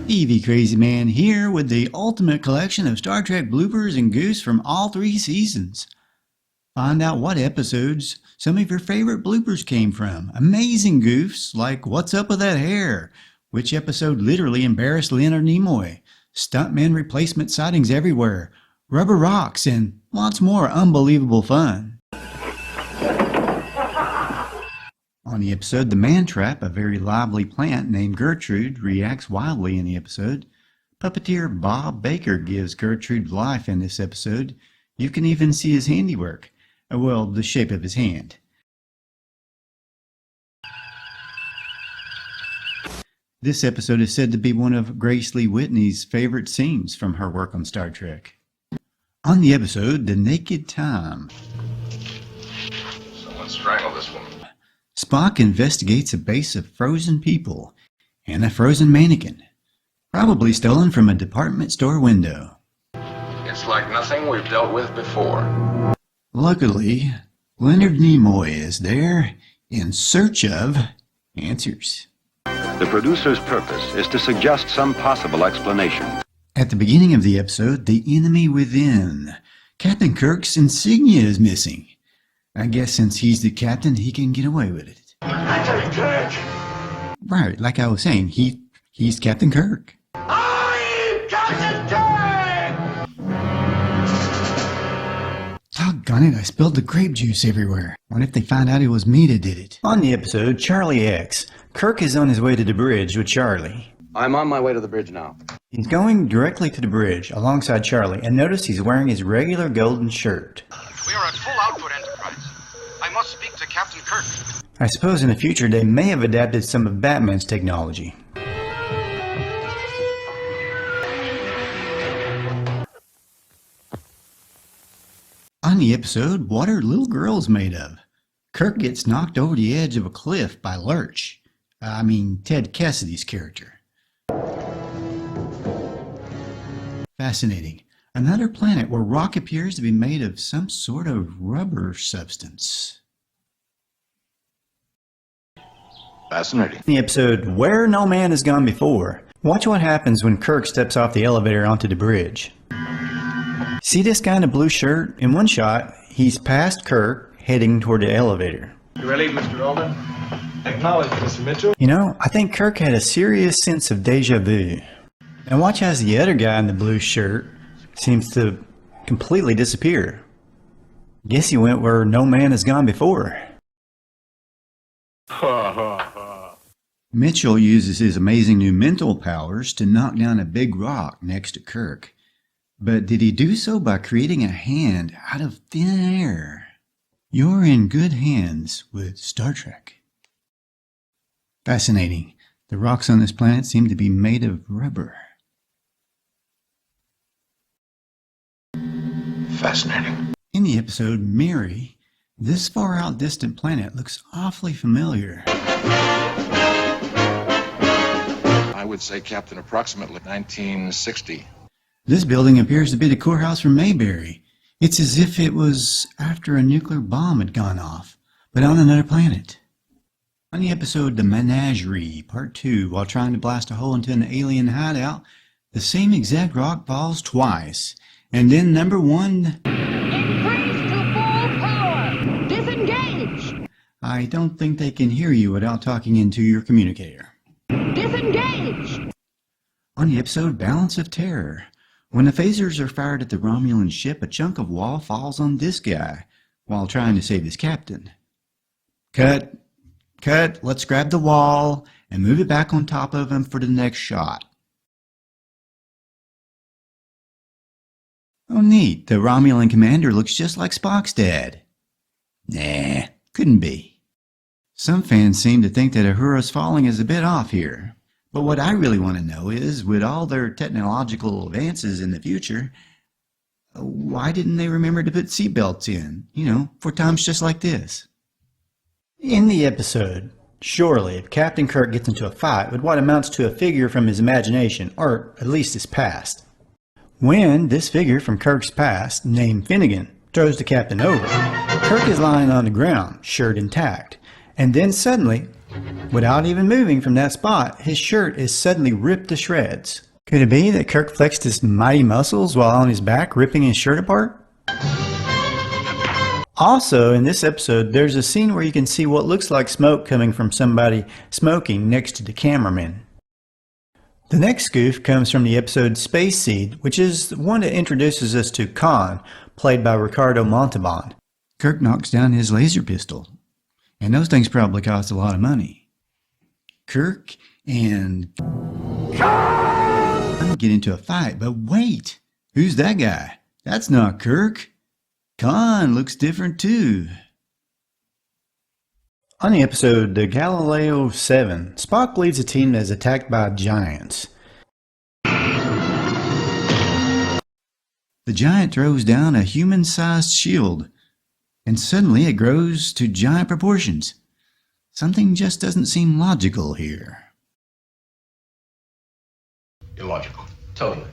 Evie Crazy Man here with the ultimate collection of Star Trek bloopers and goofs from all 3 seasons. Find out what episodes some of your favorite bloopers came from. Amazing goofs like What's Up With That Hair, which episode literally embarrassed Leonard Nimoy, stuntman replacement sightings everywhere, rubber rocks, and lots more unbelievable fun. On the episode The Man Trap, a very lively plant named Gertrude reacts wildly in the episode. Puppeteer Bob Baker gives Gertrude life in this episode. You can even see his handiwork. Well, the shape of his hand. This episode is said to be one of Grace Lee Whitney's favorite scenes from her work on Star Trek. On the episode The Naked Time. Someone strangled this woman. Spock investigates a base of frozen people and a frozen mannequin, probably stolen from a department store window. It's like nothing we've dealt with before. Luckily, Leonard Nimoy is there in search of answers. The producer's purpose is to suggest some possible explanation. At the beginning of the episode, The Enemy Within. Captain Kirk's insignia is missing. I guess since he's the captain, he can get away with it. Captain Kirk! Right, like I was saying, he's Captain Kirk. I'm Captain Kirk! Doggone it, I spilled the grape juice everywhere. What if they find out it was me that did it? On the episode, Charlie X. Kirk is on his way to the bridge with Charlie. I'm on my way to the bridge now. He's going directly to the bridge alongside Charlie, and notice he's wearing his regular golden shirt. We are at full output, Enterprise. I must speak to Captain Kirk. I suppose in the future they may have adapted some of Batman's technology. On the episode, what are little girls made of? Kirk gets knocked over the edge of a cliff by Lurch. Ted Cassidy's character. Fascinating. Another planet where rock appears to be made of some sort of rubber substance. Fascinating. In the episode Where No Man Has Gone Before, watch what happens when Kirk steps off the elevator onto the bridge. See this guy in a blue shirt? In one shot, he's past Kirk, heading toward the elevator. You ready, Mr. Alden? Acknowledge, Mr. Mitchell. You know, I think Kirk had a serious sense of deja vu. And watch as the other guy in the blue shirt seems to completely disappear. Guess he went where no man has gone before. Mitchell uses his amazing new mental powers to knock down a big rock next to Kirk. But did he do so by creating a hand out of thin air? You're in good hands with Star Trek. Fascinating. The rocks on this planet seem to be made of rubber. Fascinating. In the episode Mary, this far out distant planet looks awfully familiar. I would say, Captain, approximately 1960. This building appears to be the courthouse from Mayberry. It's as if it was after a nuclear bomb had gone off, but on another planet. On the episode The Menagerie, Part 2, while trying to blast a hole into an alien hideout, the same exact rock falls twice. And then number 1... Increase to full power! Disengage! I don't think they can hear you without talking into your communicator. Disengage! On the episode Balance of Terror, when the phasers are fired at the Romulan ship, a chunk of wall falls on this guy while trying to save his captain. Cut, let's grab the wall and move it back on top of him for the next shot. Oh neat, the Romulan commander looks just like Spock's dad. Nah, couldn't be. Some fans seem to think that Uhura's falling is a bit off here. But what I really want to know is, with all their technological advances in the future, why didn't they remember to put seatbelts in? For times just like this. In the episode, surely if Captain Kirk gets into a fight with what amounts to a figure from his imagination, or at least his past, when this figure from Kirk's past, named Finnegan, throws the captain over, Kirk is lying on the ground, shirt intact, and then suddenly, Without even moving from that spot, his shirt is suddenly ripped to shreds. Could it be that Kirk flexed his mighty muscles while on his back ripping his shirt apart? Also, in this episode, there's a scene where you can see what looks like smoke coming from somebody smoking next to the cameraman. The next goof comes from the episode Space Seed, which is the one that introduces us to Khan, played by Ricardo Montalban. Kirk knocks down his laser pistol, and those things probably cost a lot of money. Kirk and Khan get into a fight, but wait, who's that guy? That's not Kirk. Khan looks different too. On the episode The Galileo 7, Spock leads a team that is attacked by giants. The giant throws down a human-sized shield, and suddenly it grows to giant proportions. Something just doesn't seem logical here. Illogical. Totally.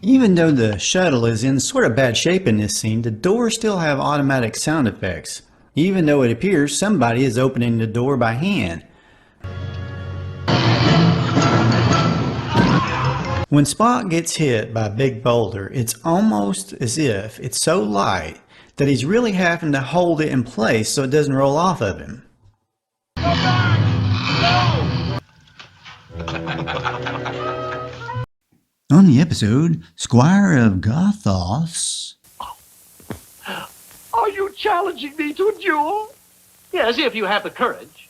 Even though the shuttle is in sort of bad shape in this scene, the doors still have automatic sound effects, even though it appears somebody is opening the door by hand. When Spock gets hit by a big boulder, it's almost as if it's so light that he's really having to hold it in place so it doesn't roll off of him. On the episode, Squire of Gothos. Are you challenging me to a duel? Yes, if you have the courage.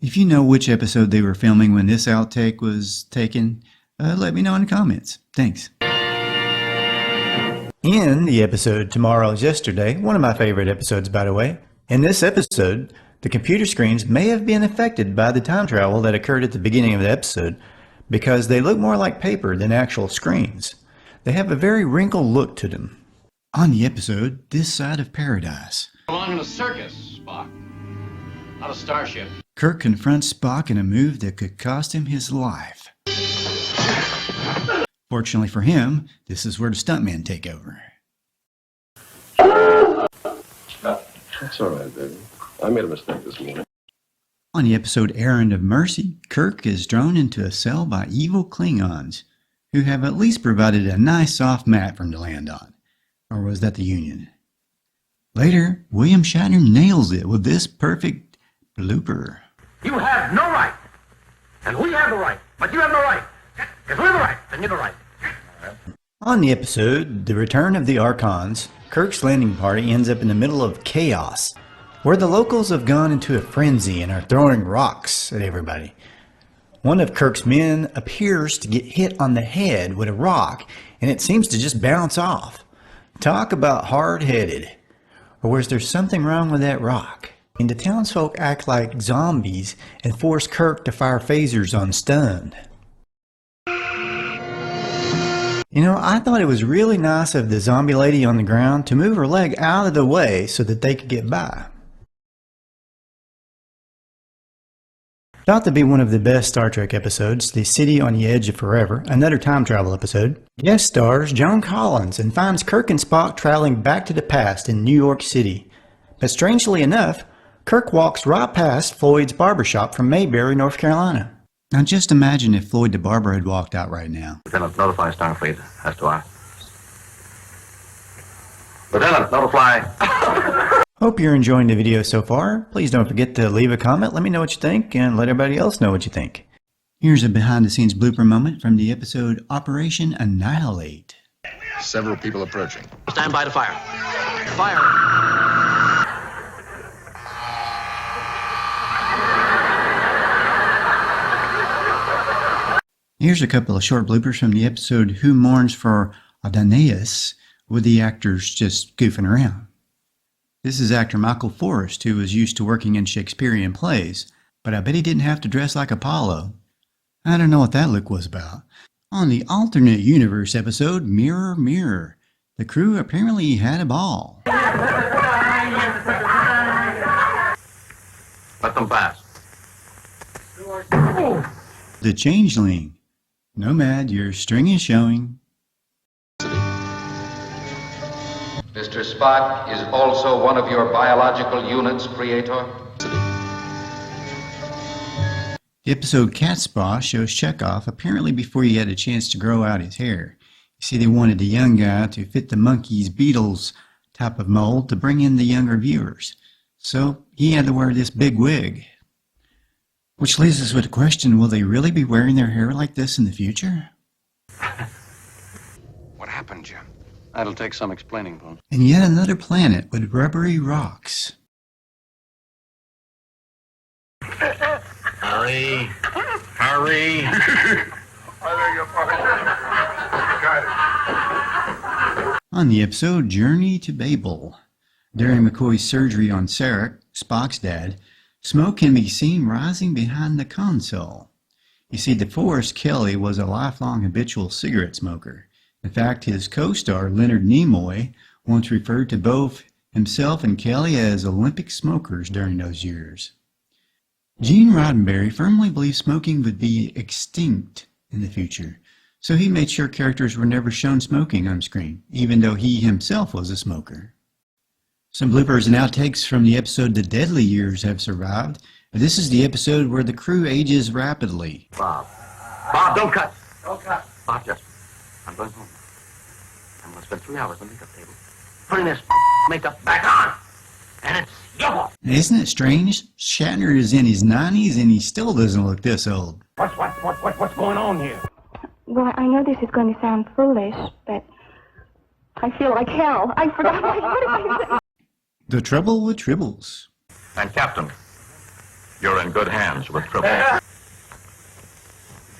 If you know which episode they were filming when this outtake was taken, let me know in the comments. Thanks. In the episode Tomorrow's Yesterday, one of my favorite episodes by the way, in this episode, the computer screens may have been affected by the time travel that occurred at the beginning of the episode because they look more like paper than actual screens. They have a very wrinkled look to them. On the episode This Side of Paradise, Belong in a circus, Spock. Not a starship. Kirk confronts Spock in a move that could cost him his life. Fortunately for him, this is where the stuntmen take over. That's all right, baby. I made a mistake this morning. On the episode Errand of Mercy, Kirk is thrown into a cell by evil Klingons, who have at least provided a nice soft mat for him to land on. Or was that the Union? Later, William Shatner nails it with this perfect blooper. You have no right. And we have the right. But you have no right. If we have the right, then you're the right. On the episode The Return of the Archons, Kirk's landing party ends up in the middle of chaos, where the locals have gone into a frenzy and are throwing rocks at everybody. One of Kirk's men appears to get hit on the head with a rock, and it seems to just bounce off. Talk about hard-headed. Or was there something wrong with that rock? And the townsfolk act like zombies and force Kirk to fire phasers on Stun. You know, I thought it was really nice of the zombie lady on the ground to move her leg out of the way so that they could get by. Thought to be one of the best Star Trek episodes, The City on the Edge of Forever, another time travel episode. Guest stars Joan Collins and finds Kirk and Spock traveling back to the past in New York City. But strangely enough, Kirk walks right past Floyd's barbershop from Mayberry, North Carolina. Now just imagine if Floyd the barber had walked out right now. Lieutenant, notify Starfleet as to our... Lieutenant, notify... Hope you're enjoying the video so far. Please don't forget to leave a comment, let me know what you think, and let everybody else know what you think. Here's a behind-the-scenes blooper moment from the episode Operation Annihilate. Several people approaching. Stand by to fire. Fire. Here's a couple of short bloopers from the episode Who Mourns for Adonais, with the actors just goofing around. This is actor Michael Forrest, who was used to working in Shakespearean plays, but I bet he didn't have to dress like Apollo. I don't know what that look was about. On the alternate universe episode Mirror, Mirror, the crew apparently had a ball. Let them pass. The Changeling. Nomad, your string is showing. Mr. Spock is also one of your biological units, Creator? The episode Catspaw shows Chekov apparently before he had a chance to grow out his hair. You see, they wanted the young guy to fit the monkeys, beetles type of mold to bring in the younger viewers. So he had to wear this big wig. Which leaves us with the question, will they really be wearing their hair like this in the future? What happened, Jim? That'll take some explaining, Boone. And yet another planet with rubbery rocks. Hurry. Hurry. On the episode Journey to Babel, during McCoy's surgery on Sarek, Spock's dad, smoke can be seen rising behind the console. You see, Deforest Kelley was a lifelong habitual cigarette smoker. In fact, his co-star Leonard Nimoy once referred to both himself and Kelley as Olympic smokers during those years. Gene Roddenberry firmly believed smoking would be extinct in the future, so he made sure characters were never shown smoking on screen, even though he himself was a smoker. Some bloopers and outtakes from the episode The Deadly Years have survived. This is the episode where the crew ages rapidly. Bob. Bob, don't cut. Don't cut. Bob, just... I'm going home. I'm going to spend 3 hours on the makeup table putting this makeup back on. And it's your fault. Isn't it strange? Shatner is in his 90s and he still doesn't look this old. What's going on here? Well, I know this is going to sound foolish, but I feel like hell. I forgot my The Trouble with Tribbles. And Captain, you're in good hands with Tribble.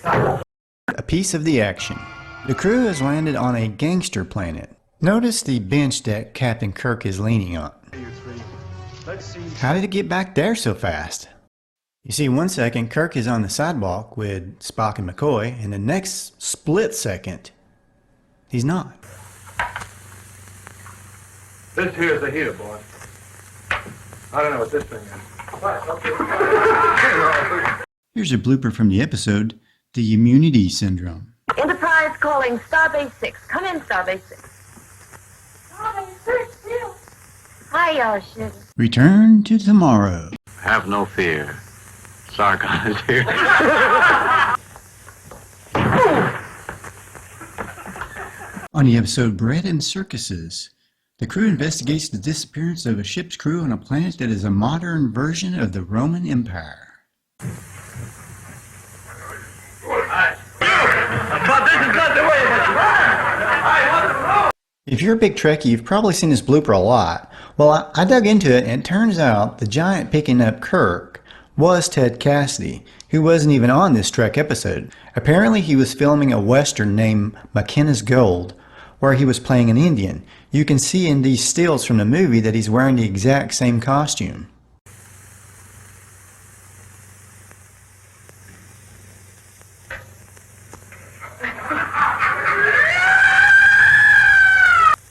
A piece of the action. The crew has landed on a gangster planet. Notice the bench that Captain Kirk is leaning on. How did it get back there so fast? You see, 1 second Kirk is on the sidewalk with Spock and McCoy, and the next split second, he's not. This here's a heater, boy. I don't know what this thing is. Here's a blooper from the episode, The Immunity Syndrome. Enterprise calling Starbase 6. Come in, Starbase 6. Starbase 6, yes. Hi, sugar. Return to tomorrow. Have no fear. Sargon is here. On the episode Bread and Circuses, the crew investigates the disappearance of a ship's crew on a planet that is a modern version of the Roman Empire. If you're a big Trekkie, you've probably seen this blooper a lot. Well, I dug into it, and it turns out the giant picking up Kirk was Ted Cassidy, who wasn't even on this Trek episode. Apparently he was filming a western named McKenna's Gold, where he was playing an Indian. You can see in these stills from the movie that he's wearing the exact same costume.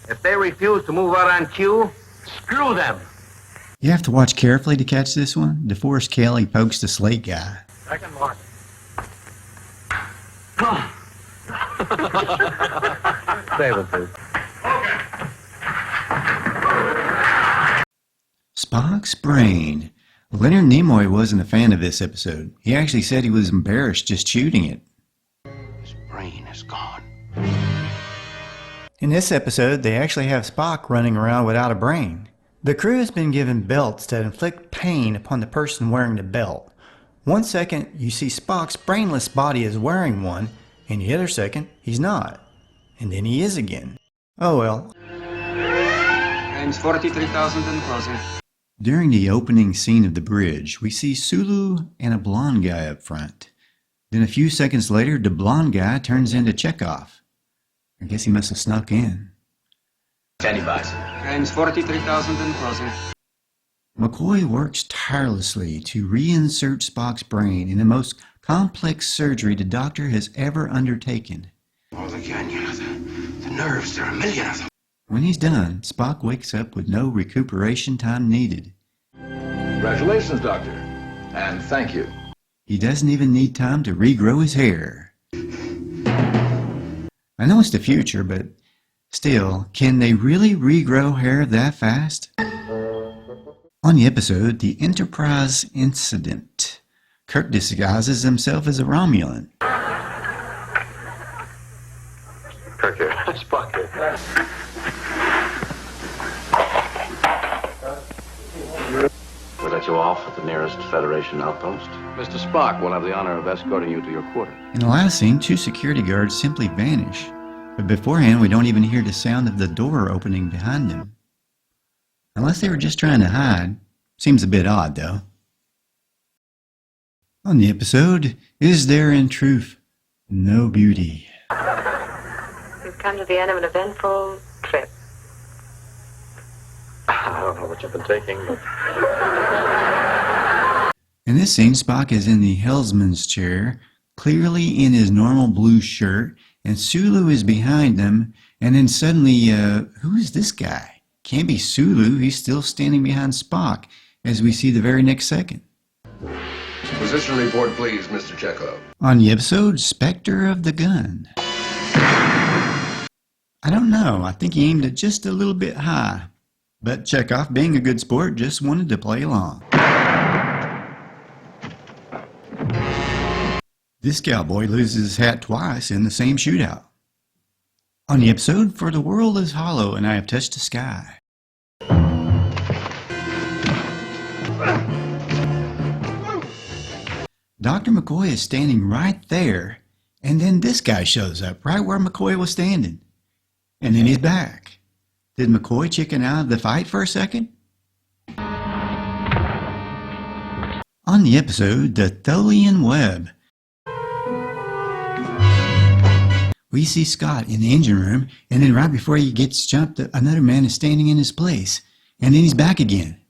If they refuse to move out on cue, screw them. You have to watch carefully to catch this one. Deforest Kelley pokes the slate guy. Second mark. Save it, please. Spock's brain. Leonard Nimoy wasn't a fan of this episode. He actually said he was embarrassed just shooting it. His brain is gone. In this episode, they actually have Spock running around without a brain. The crew has been given belts that inflict pain upon the person wearing the belt. 1 second, you see Spock's brainless body is wearing one, and the other second, he's not. And then he is again. Oh well. Times 43,000 and closing. During the opening scene of the bridge, we see Sulu and a blonde guy up front. Then a few seconds later, the blonde guy turns into Chekov. I guess he must have snuck in. Standing by. Times 43,000 and closing. McCoy works tirelessly to reinsert Spock's brain in the most complex surgery the doctor has ever undertaken. Oh, again, you know, the nerves, there are a million of them. When he's done, Spock wakes up with no recuperation time needed. Congratulations, Doctor. And thank you. He doesn't even need time to regrow his hair. I know it's the future, but Still, can they really regrow hair that fast? On the episode, The Enterprise Incident, Kirk disguises himself as a Romulan. Kirk here. Spock here. We'll let you off at the nearest Federation outpost. Mr. Spock will have the honor of escorting you to your quarters. In the last scene, 2 security guards simply vanish, but beforehand we don't even hear the sound of the door opening behind them. Unless they were just trying to hide. Seems a bit odd, though. On the episode, Is There in Truth No Beauty? You've come to the end of an eventful trip. I don't know what you've been taking, but... In this scene, Spock is in the helmsman's chair, clearly in his normal blue shirt, and Sulu is behind him, and then suddenly, who is this guy? Can't be Sulu, he's still standing behind Spock, as we see the very next second. Position report, please, Mr. Chekov. On the episode, Spectre of the Gun. I don't know, I think he aimed it just a little bit high, but Chekov, being a good sport, just wanted to play along. This cowboy loses his hat twice in the same shootout. On the episode, For the World is Hollow and I Have Touched the Sky. Dr. McCoy is standing right there, and then this guy shows up right where McCoy was standing. And then he's back. Did McCoy chicken out of the fight for a second? On the episode, The Tholian Web. We see Scott in the engine room, and then right before he gets jumped, another man is standing in his place, and then he's back again.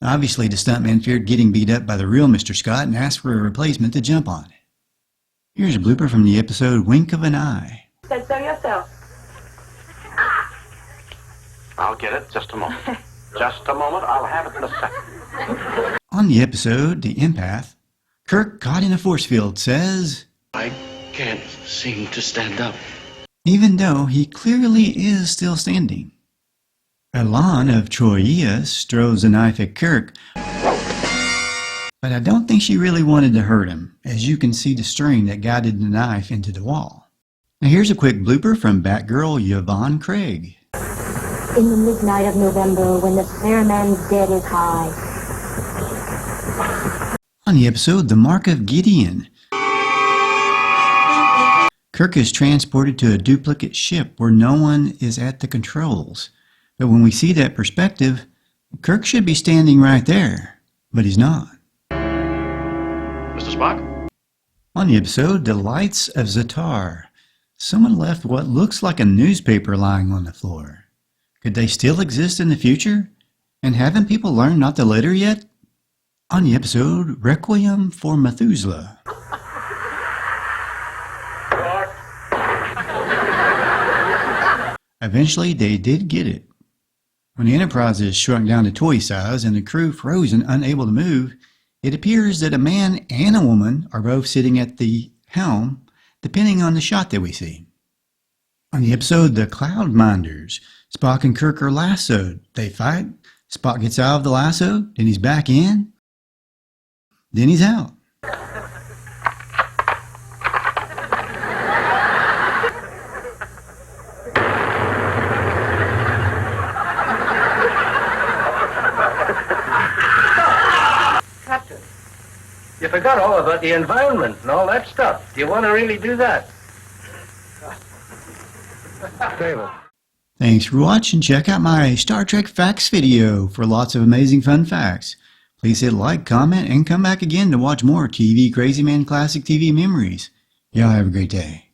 Obviously, the stuntman feared getting beat up by the real Mr. Scott and asked for a replacement to jump on. Here's a blooper from the episode Wink of an Eye. Said so yourself. I'll get it. Just a moment. Just a moment. I'll have it in a second. On the episode The Empath, Kirk, caught in a force field, says, I can't seem to stand up. even though he clearly is still standing. Elan of Troyes throws a knife at Kirk, but I don't think she really wanted to hurt him, as you can see the string that guided the knife into the wall. Now here's a quick blooper from Batgirl Yvonne Craig. In the midnight of November, when the fair man's dead is high. On the episode The Mark of Gideon, Kirk is transported to a duplicate ship where no one is at the controls. But when we see that perspective, Kirk should be standing right there, but he's not. Mr. Spock? On the episode The Lights of Zatar, someone left what looks like a newspaper lying on the floor. Could they still exist in the future? And haven't people learned not to litter yet? On the episode Requiem for Methuselah. Eventually, they did get it. When the Enterprise is shrunk down to toy size and the crew frozen, unable to move, it appears that a man and a woman are both sitting at the helm, depending on the shot that we see. On the episode The Cloudminders, Spock and Kirk are lassoed. They fight. Spock gets out of the lasso, then he's back in, then he's out. Captain, you forgot all about the environment and all that stuff. Do you want to really do that? David. Thanks for watching. Check out my Star Trek Facts video for lots of amazing fun facts. Please hit like, comment, and come back again to watch more TV Crazy Man Classic TV Memories. Y'all have a great day.